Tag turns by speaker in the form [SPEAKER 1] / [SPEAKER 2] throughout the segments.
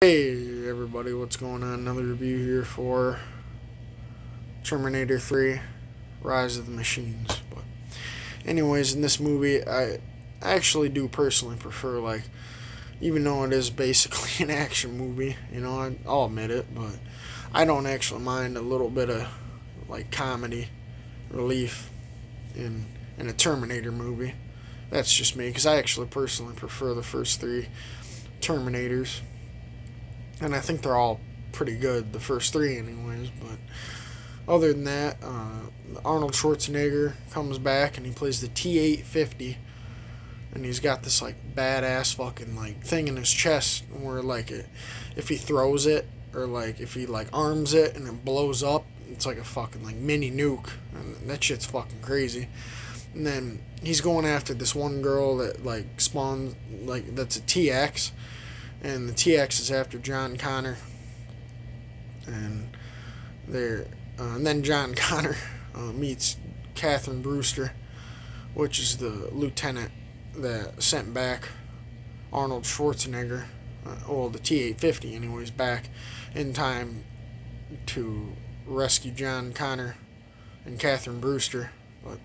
[SPEAKER 1] Hey everybody, what's going on? Another review here for Terminator 3 Rise of the Machines. But anyways, in this movie, I actually do personally prefer, even though it is basically an action movie, I'll admit it, but I don't actually mind a little bit of comedy relief in a Terminator movie. That's just me, because I actually personally prefer the first three Terminators. And I think they're all pretty good, the first three anyways. But other than that, Arnold Schwarzenegger comes back and he plays the T-850. And he's got this badass fucking thing in his chest where if he throws it or if he arms it and it blows up, it's like a fucking mini nuke. And that shit's fucking crazy. And then he's going after this one girl that spawns that's a TX. And the TX is after John Connor, and then John Connor meets Catherine Brewster, which is the lieutenant that sent back Arnold Schwarzenegger, the T-850 anyways, back in time to rescue John Connor and Catherine Brewster. But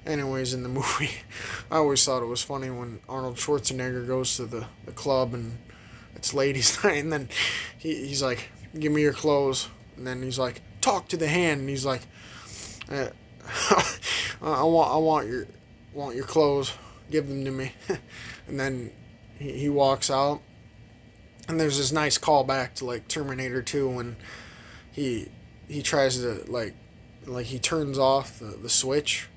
[SPEAKER 1] anyways, in the movie, I always thought it was funny when Arnold Schwarzenegger goes to the club and it's ladies' night, and then he's like, "Give me your clothes," and then he's like, "Talk to the hand," and he's like, "I want your clothes, give them to me," and then he walks out, and there's this nice callback to Terminator 2 when he tries to he turns off the switch,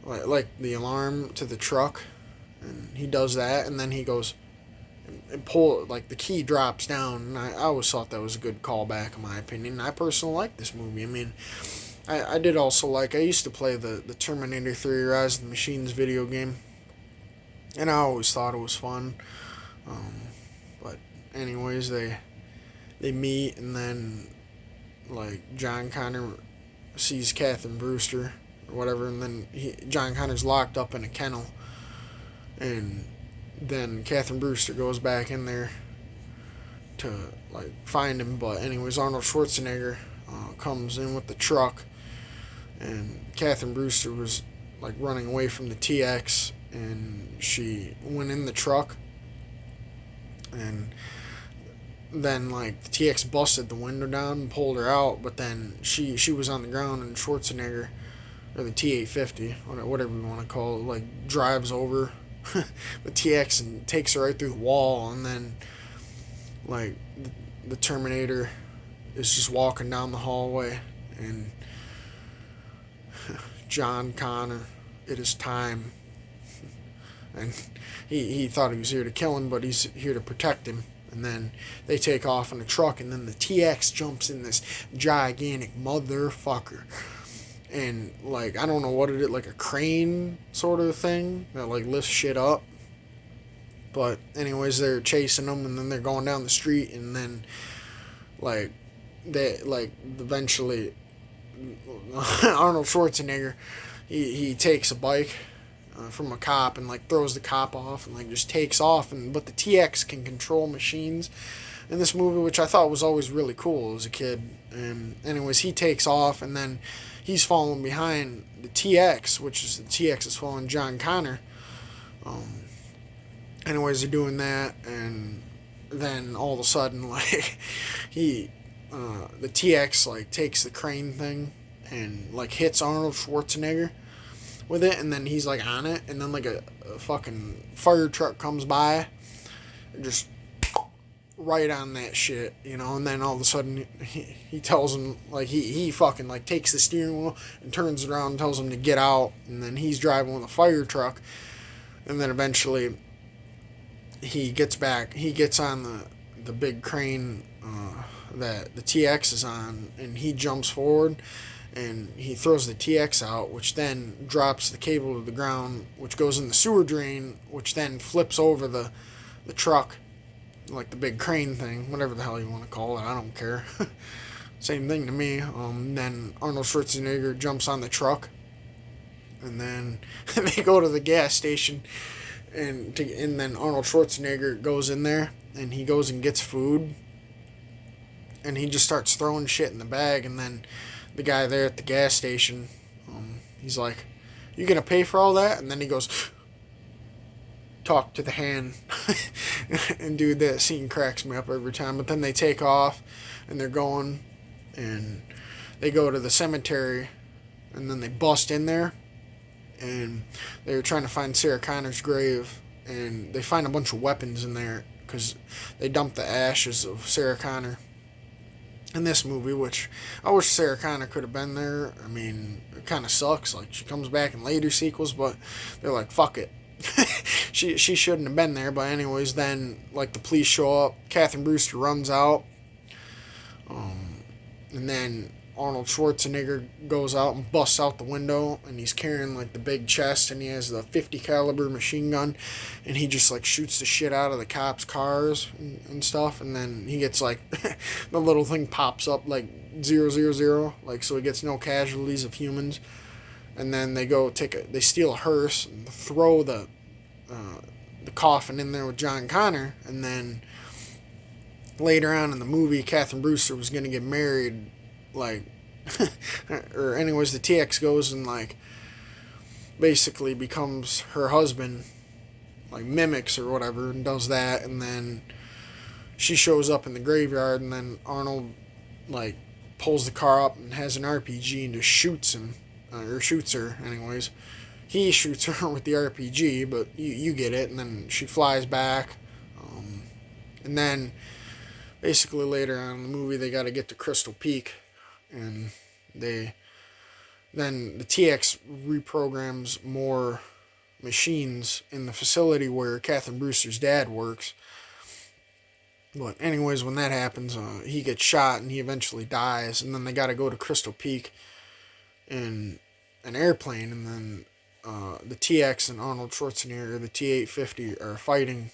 [SPEAKER 1] the alarm to the truck, and he does that, and then he goes and pull the key drops down, and I always thought that was a good callback in my opinion. I personally like this movie. I mean, I did also I used to play the Terminator 3 Rise of the Machines video game, and I always thought it was fun. But anyways, they meet, and then John Connor sees Catherine Brewster or whatever, and then John Connor's locked up in a kennel, and then Catherine Brewster goes back in there to find him. But anyways, Arnold Schwarzenegger comes in with the truck, and Catherine Brewster was running away from the TX, and she went in the truck, and then the TX busted the window down and pulled her out, but then she was on the ground, and Schwarzenegger, or the T-850, whatever you want to call it, drives over the TX and takes her right through the wall, and then the Terminator is just walking down the hallway, and John Connor, it is time, and he thought he was here to kill him, but he's here to protect him. And then they take off in a truck, and then the TX jumps in this gigantic motherfucker, and I don't know what it is, a crane sort of thing that lifts shit up. But anyways, they're chasing them, and then they're going down the street, and then they eventually Arnold Schwarzenegger he takes a bike from a cop and throws the cop off and just takes off, but the TX can control machines in this movie, which I thought was always really cool as a kid. And anyways, he takes off, and then he's following behind the TX, which is the TX is following John Connor. Anyways, they're doing that, and then all of a sudden, the TX takes the crane thing and hits Arnold Schwarzenegger with it, and then he's on it, and then a fucking fire truck comes by and just right on that shit, and then all of a sudden he tells him he fucking takes the steering wheel and turns it around and tells him to get out, and then he's driving with a fire truck, and then eventually he gets on the big crane that the TX is on, and he jumps forward and he throws the TX out, which then drops the cable to the ground, which goes in the sewer drain, which then flips over the truck, the big crane thing, whatever the hell you want to call it, I don't care. Same thing to me. Then Arnold Schwarzenegger jumps on the truck, and then they go to the gas station, and then Arnold Schwarzenegger goes in there, and he goes and gets food, and he just starts throwing shit in the bag, and then the guy there at the gas station, he's like, "You gonna pay for all that?" And then he goes, talk to the hand. And dude, that scene cracks me up every time. But then they take off, and they're going, and they go to the cemetery, and then they bust in there, and they're trying to find Sarah Connor's grave, and they find a bunch of weapons in there because they dump the ashes of Sarah Connor in this movie, which I wish Sarah Connor could have been there. I mean, it kind of sucks. Like, she comes back in later sequels, but they're like, fuck it. she shouldn't have been there. But anyways, then, like, the police show up. Catherine Brewster runs out. And then Arnold Schwarzenegger goes out and busts out the window, and he's carrying, like, the big chest, and he has the .50 caliber machine gun, and he just, like, shoots the shit out of the cops' cars and stuff, and then he gets, like, the little thing pops up, like, 000, like, so he gets no casualties of humans, and then they go they steal a hearse and throw the coffin in there with John Connor, and then later on in the movie, Catherine Brewster was going to get married, like, or anyways, the TX goes and, like, basically becomes her husband, like, mimics or whatever, and does that, and then she shows up in the graveyard, and then Arnold, like, pulls the car up and has an RPG and just shoots him, or shoots her, anyways. He shoots her with the RPG, but you get it, and then she flies back, and then basically later on in the movie, they got to get to Crystal Peak, and then the TX reprograms more machines in the facility where Catherine Brewster's dad works. But anyways, when that happens, he gets shot and he eventually dies, and then they got to go to Crystal Peak in an airplane, and then the TX and Arnold Schwarzenegger, the T-850, are fighting,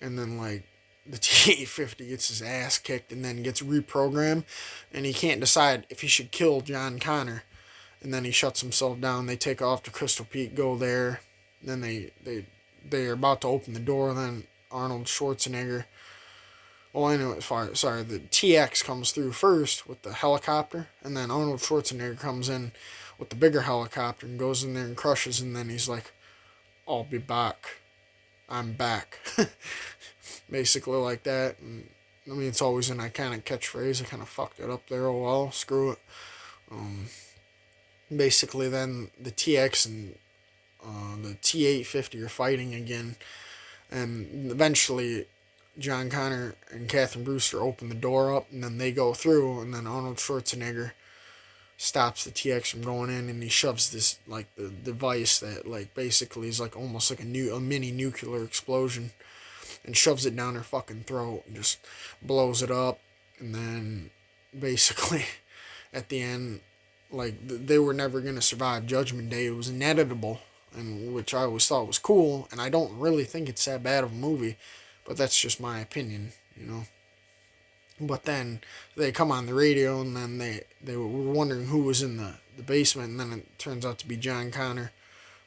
[SPEAKER 1] and then, like, the T-850 gets his ass kicked and then gets reprogrammed, and he can't decide if he should kill John Connor, and then he shuts himself down. They take off to Crystal Peak, go there, then they're about to open the door, then Arnold Schwarzenegger, well, anyway, sorry, the TX comes through first with the helicopter, and then Arnold Schwarzenegger comes in with the bigger helicopter and goes in there and crushes, and then he's like, "I'll be back. I'm back." Basically like that. And, I mean, it's always an iconic catchphrase. I kind of fucked it up there. Oh well, screw it. Basically, then the TX and the T-850 are fighting again, and eventually John Connor and Catherine Brewster open the door up, and then they go through, and then Arnold Schwarzenegger stops the TX from going in, and he shoves this, like, the device that, like, basically is like almost like a mini nuclear explosion, and shoves it down her fucking throat and just blows it up. And then basically at the end, like, they were never going to survive Judgment Day. It was ineditable, and which I always thought was cool, and I don't really think it's that bad of a movie, but that's just my opinion, you know. But then they come on the radio, and then they were wondering who was in the basement, and then it turns out to be John Connor.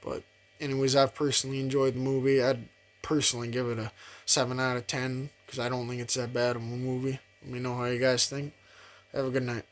[SPEAKER 1] But anyways, I've personally enjoyed the movie. I'd personally give it a 7 out of 10, because I don't think it's that bad of a movie. Let me know how you guys think. Have a good night.